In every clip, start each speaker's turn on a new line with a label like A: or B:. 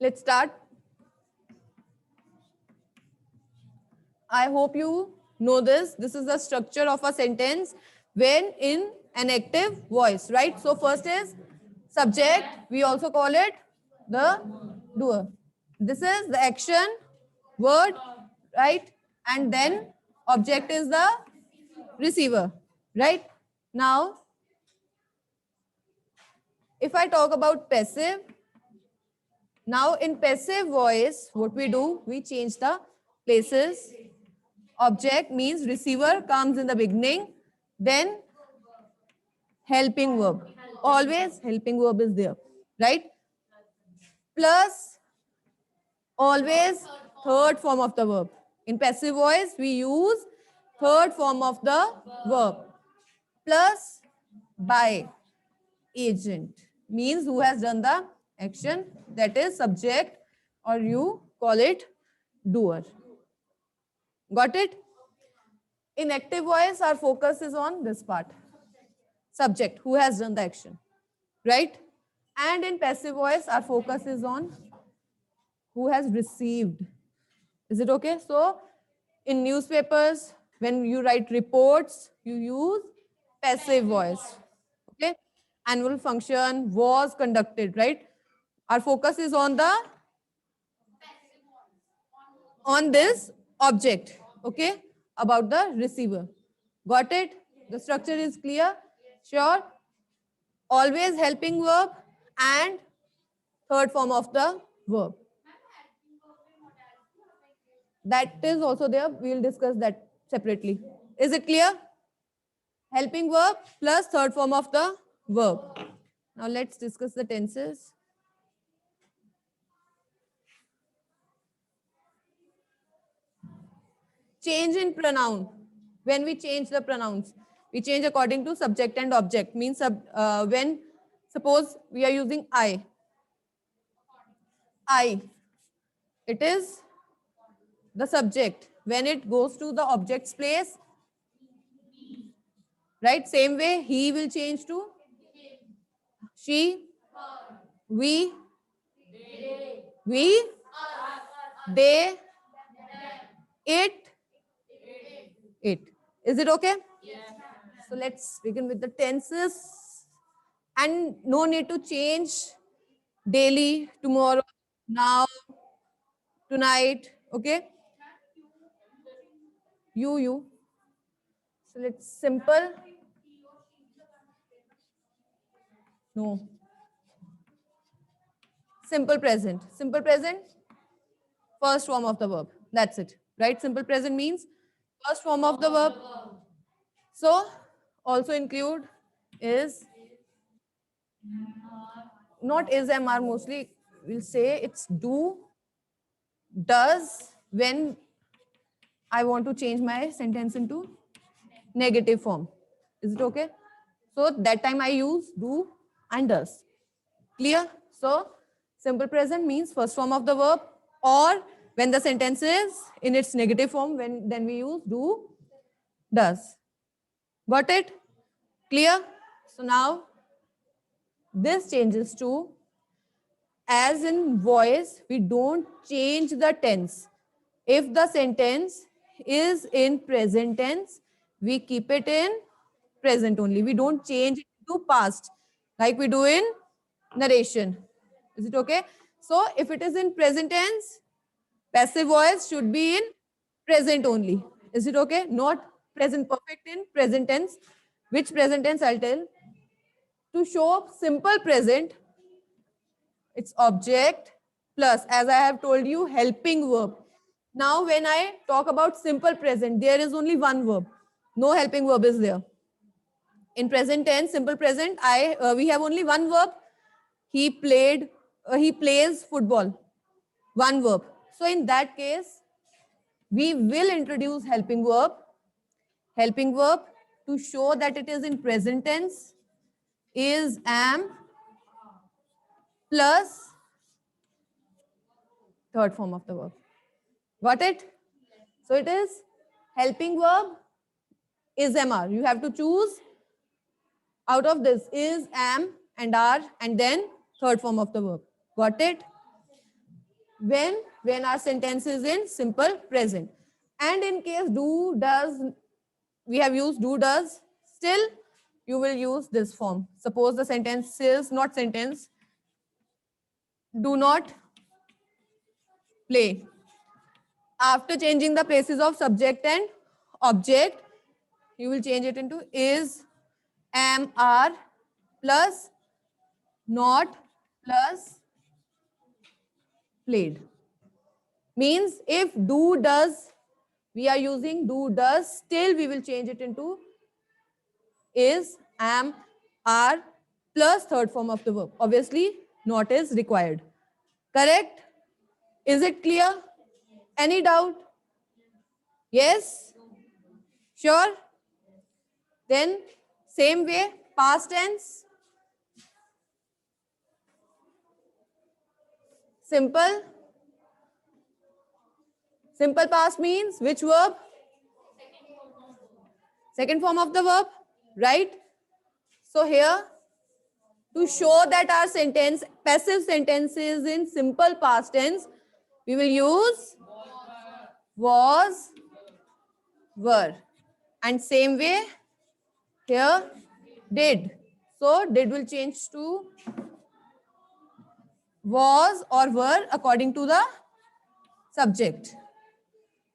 A: Let's start. I hope you know this. This is the structure of a sentence when in an active voice, right? So first is subject. We also call it the doer. This is the action, word, right? And then object is the receiver, right? Now, if I talk about passive, now in passive voice, what we do, we change the places. Object means receiver comes in the beginning, then helping verb. Always helping verb is there, right? Plus always third form of the verb. In passive voice, we use third form of the verb. Plus by agent means who has done the action, that is subject, or you call it doer. Got it? In active voice, our focus is on this part. Subject, who has done the action, right? And in passive voice, our focus is on who has received. Is it okay? So in newspapers, when you write reports, you use passive voice. Okay? Annual function was conducted, right? Our focus is on this object, okay? About the receiver. Got it? The structure is clear? Sure? Always helping verb and third form of the verb. That is also there. We will discuss that separately. Is it clear? Helping verb plus third form of the verb. Now let's discuss the tenses. Change in pronoun. When we change the pronouns, we change according to subject and object. Means when suppose we are using I. It is the subject. When it goes to the object's place, right? Same way, he will change to she, we, they, it. Is it okay? So let's begin with the tenses. And no need to change daily, tomorrow, now, tonight. Okay? You. So let's simple. No. Simple present. Simple present, first form of the verb. That's it. Right? Simple present means first form of the verb. So also include is, not is MR mostly, we'll say it's do, does, when I want to change my sentence into negative form. Is it okay? So that time I use do and does. Clear? So simple present means first form of the verb, or when the sentence is in its negative form, then we use do, does. Got it? Clear? So now this changes to, as in voice, we don't change the tense. If the sentence is in present tense, we keep it in present only. We don't change it to past like we do in narration. Is it okay? So if it is in present tense, passive voice should be in present only. Is it okay? Not present perfect in present tense. Which present tense I'll tell? To show simple present, it's object plus, as I have told you, helping verb. Now when I talk about simple present, there is only one verb. No helping verb is there. In present tense, simple present, we have only one verb. He plays football. One verb. So in that case, we will introduce helping verb. Helping verb to show that it is in present tense is am plus third form of the verb. Got it? So it is helping verb is MR. You have to choose out of this is, am, and are, and then third form of the verb. Got it? when our sentence is in simple present. And in case do, does, we have used do, does, still you will use this form. Suppose the sentence is not sentence, do not play. After changing the places of subject and object, you will change it into is, am, are plus not plus played. Means if do, does, we are using do, does, still we will change it into is, am, are plus third form of the verb. Obviously, not is required. Correct? Is it clear? Any doubt? Yes? Sure? Then same way, past tense. Simple. Simple past means which verb? Second form of the verb, right? So here, to show that our sentence, passive sentences in simple past tense, we will use was, were. And same way, here, did. So did will change to was or were according to the subject.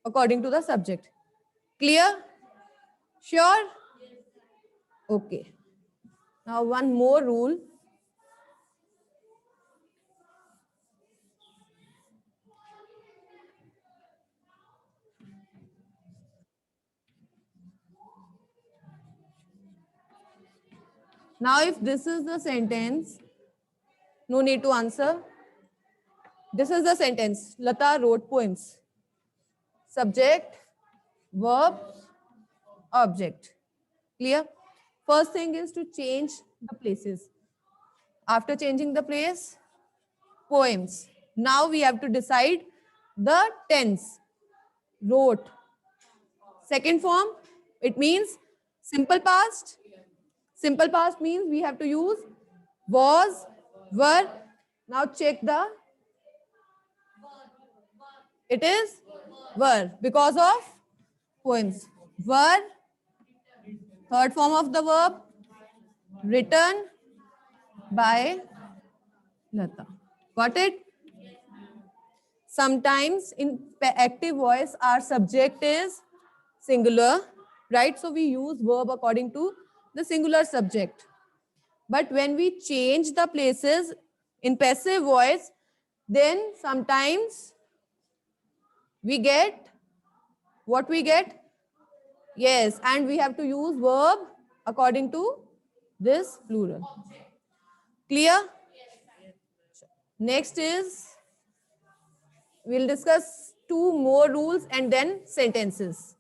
A: According to the subject. Clear? Sure? Okay. Now one more rule. Now if this is the sentence, no need to answer. This is the sentence. Lata wrote poems. Subject, verb, object. Clear? First thing is to change the places. After changing the place, poems. Now we have to decide the tense. Wrote. Second form, it means simple past. Simple past means we have to use was, were. Now check the, it is were because of poems. Were, third form of the verb, written by Lata. Got it? Sometimes in active voice, our subject is singular, right? So we use verb according to the singular subject. But when we change the places in passive voice, then sometimes we get what we get. Yes, and we have to use verb according to this plural. Clear? Next is, we'll discuss two more rules and then sentences.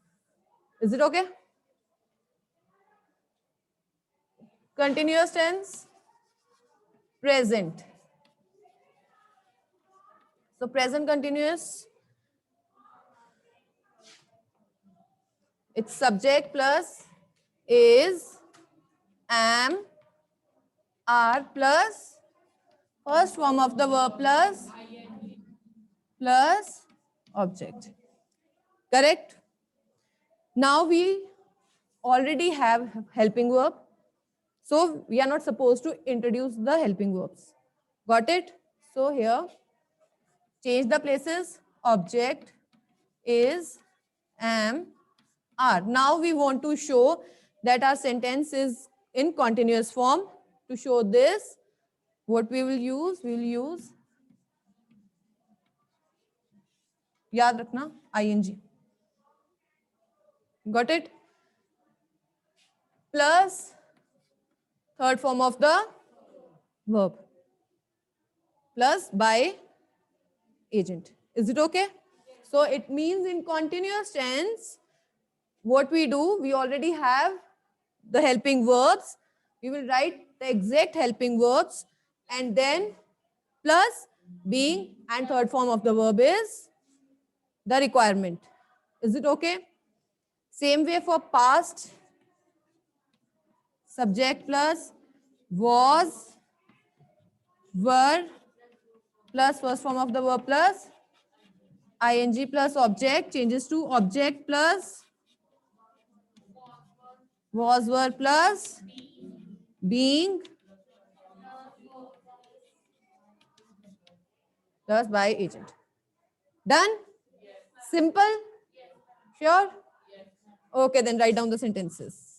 A: Is it okay? Continuous tense, present. So present continuous, it's subject plus is, am, are plus first form of the verb plus object. Correct? Now we already have helping verb. So we are not supposed to introduce the helping verbs. Got it? So here, change the places. Object, is, am, are. Now we want to show that our sentence is in continuous form. To show this, what we will use याद रखना ing. Got it? Plus third form of the verb plus by agent. Is it okay? So it means in continuous tense, what we do, we already have the helping verbs. We will write the exact helping verbs and then plus being, and third form of the verb is the requirement. Is it okay? Same way for past, subject plus was, were plus first form of the verb plus ing plus object changes to object plus was, were plus being plus by agent. Done? Simple? Sure? Okay, then write down the sentences.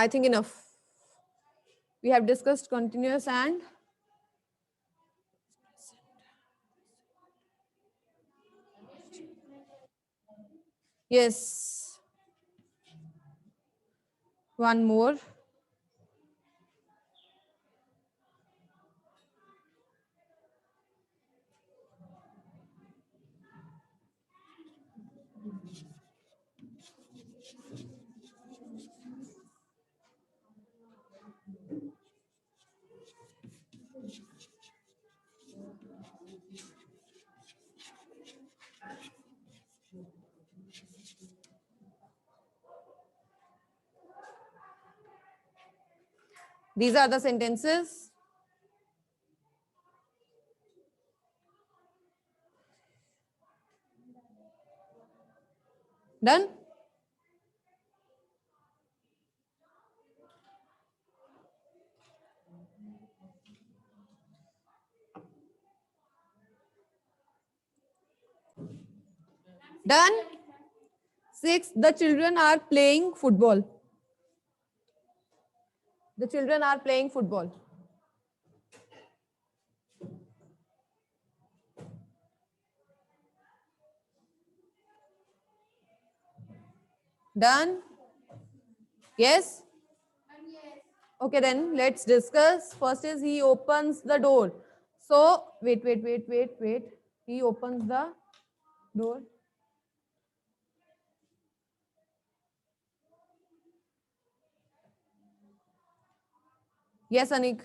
A: I think enough. We have discussed continuous and yes. One more. These are the sentences. Done? Done? 6. The children are playing football. The children are playing football. Done? Yes? Okay, then let's discuss. First is he opens the door. So, wait. He opens the door. Yes, Anik.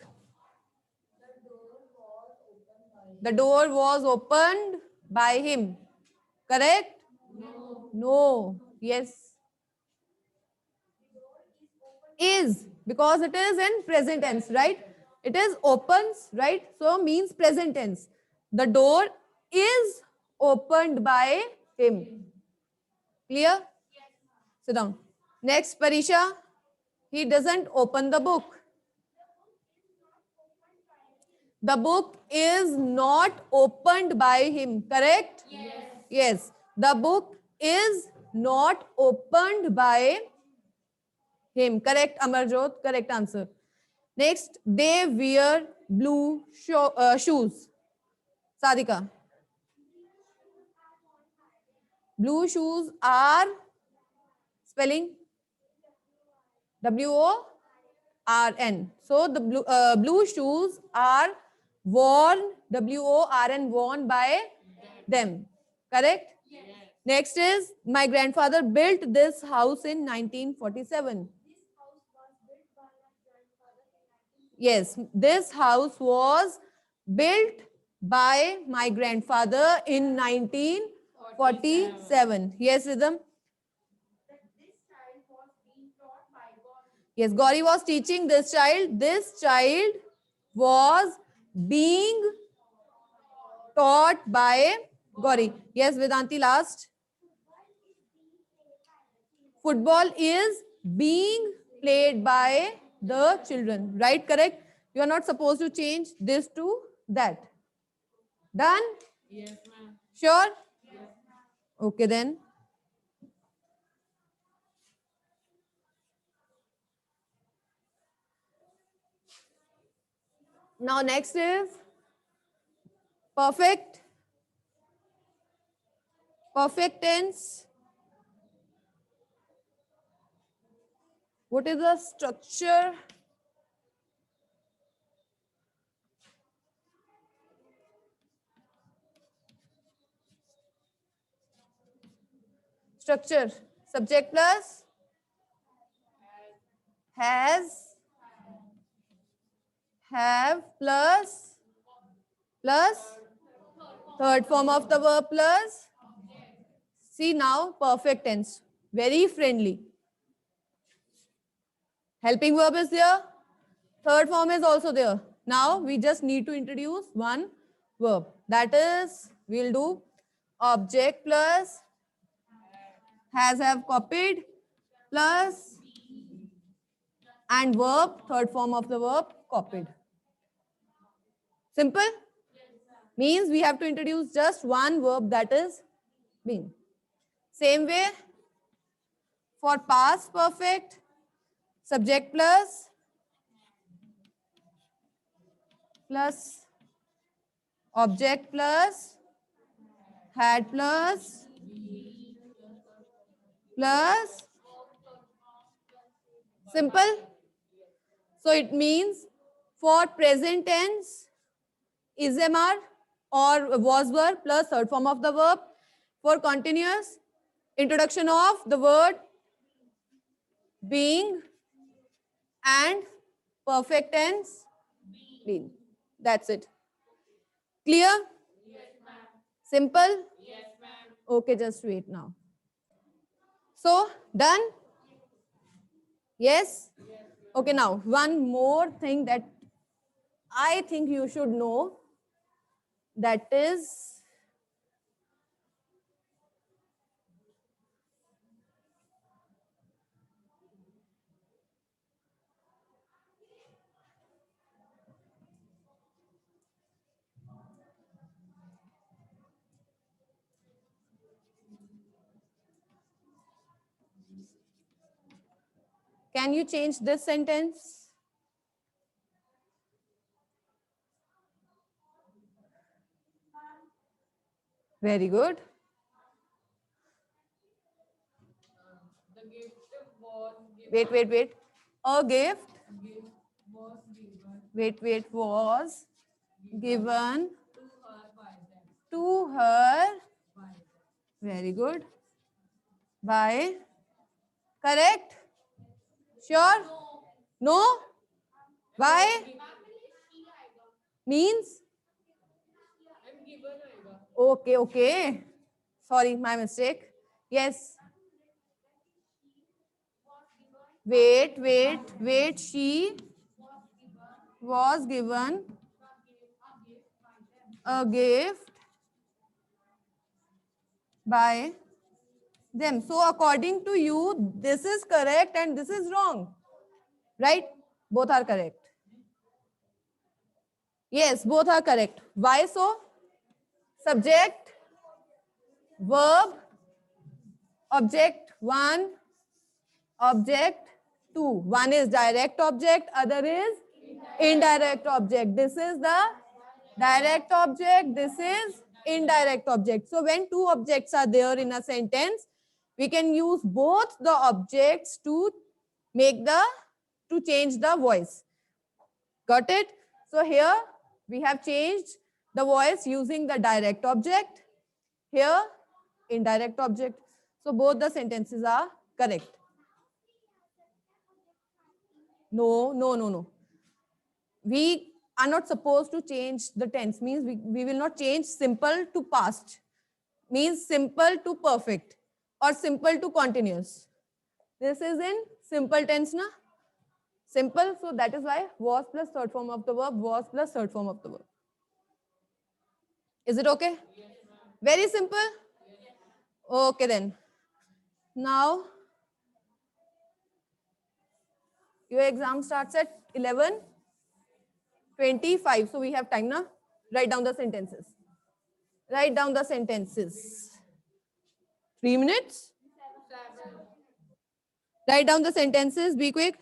A: The door was opened by him. Correct? No. Yes. Is, because it is in present tense, right? It is opens, right? So means present tense. The door is opened by him. Clear? Sit down. Next, Parisha. He doesn't open the book. The book is not opened by him. Correct? Yes. The book is not opened by him. Correct, Amarjot. Correct answer. Next, they wear blue shoes. Sadika. Blue shoes are spelling WORN. So the blue shoes are worn, WORN, worn by them. Correct? Yes. Next is, my grandfather built this house in 1947. Yes, this house was built by my grandfather in 1947. Yes, Rhythm? Yes, Gauri was teaching this child. This child was being taught by Gauri. Yes, Vedanti, last. Football is being played by the children. Right, correct? You are not supposed to change this to that. Done? Yes, ma'am. Sure? Yes. Okay, then. Now, next is perfect. Perfect tense. What is the structure? Structure. Subject plus has, have plus third form of the verb plus. See now, perfect tense. Very friendly. Helping verb is there. Third form is also there. Now we just need to introduce one verb. That is, we'll do object plus has, have, copied plus and verb, third form of the verb, copied. Simple? Means we have to introduce just one verb, that is been. Same way for past perfect, subject plus object plus had plus simple. So it means for present tense is MR or was verb plus third form of the verb. For continuous, introduction of the word being and perfect tense been. That's it. Clear? Yes, ma'am. Simple? Yes, ma'am. Okay, just wait now. So, done? Yes? Okay, now, one more thing that I think you should know, that is can you change this sentence? Very good. Wait. A gift. Wait. Was given to her. Very good. By. Correct? Sure? No? Why? Means? Okay. Sorry, my mistake. Yes. Wait. She was given a gift by them. So according to you, this is correct and this is wrong. Right? Both are correct. Yes, both are correct. Why so? Subject, verb, Object 1, object 2. One is direct object, other is indirect object. This is the direct object, this is indirect object. So when two objects are there in a sentence, we can use both the objects to change the voice. Got it? So here we have changed the voice using the direct object, here indirect object. So both the sentences are correct. No, no, no, no. We are not supposed to change the tense. Means we will not change simple to past. Means simple to perfect or simple to continuous. This is in simple tense, na? Simple. So that is why was plus third form of the verb, was plus third form of the verb. Is it okay? Very simple? Okay then. Now, your exam starts at 11:25. So we have time now. Write down the sentences. Write down the sentences. 3 minutes. Write down the sentences. Be quick.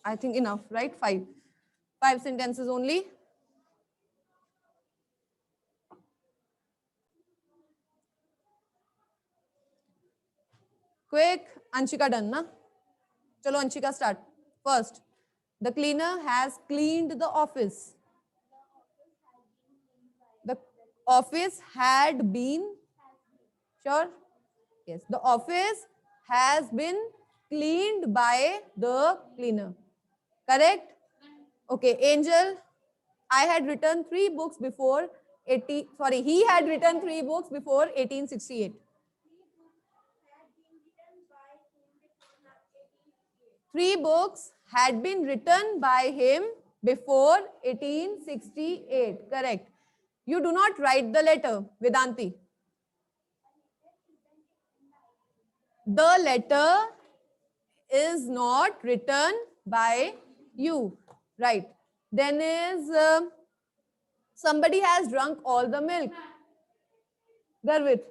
A: I think enough, right? 5. 5 sentences only. Quick. Anshika done, na? Chalo, Anshika start. First, the cleaner has cleaned the office. The office had been, sure? Yes, the office has been cleaned by the cleaner. Correct? Okay, Angel, I had written 3 books before he had written 3 books before 1868. 3 books had been written by him before 1868. Correct. You do not write the letter, Vedanti. The letter is not written by you. Right. Then is somebody has drunk all the milk. Garvit.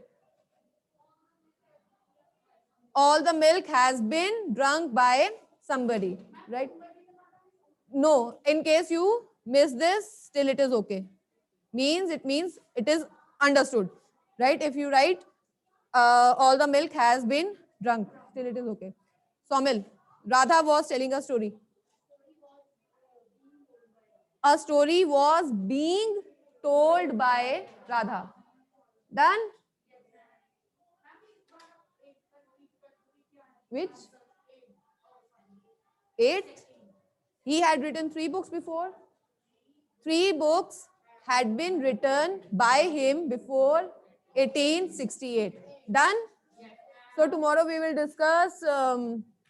A: All the milk has been drunk by somebody. Right. No, in case you miss this, still it is okay. It means it is understood. Right. If you write all the milk has been drunk, still it is okay. Somil, Radha was telling a story. A story was being told by Radha. Done? Which? 8. He had written 3 books before. 3 books had been written by him before 1868. Done? So tomorrow we will discuss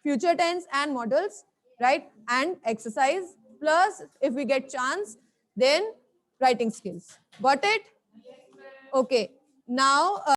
A: future tense and models, right? And exercise. Plus, if we get chance, then writing skills. Got it? Okay. Now.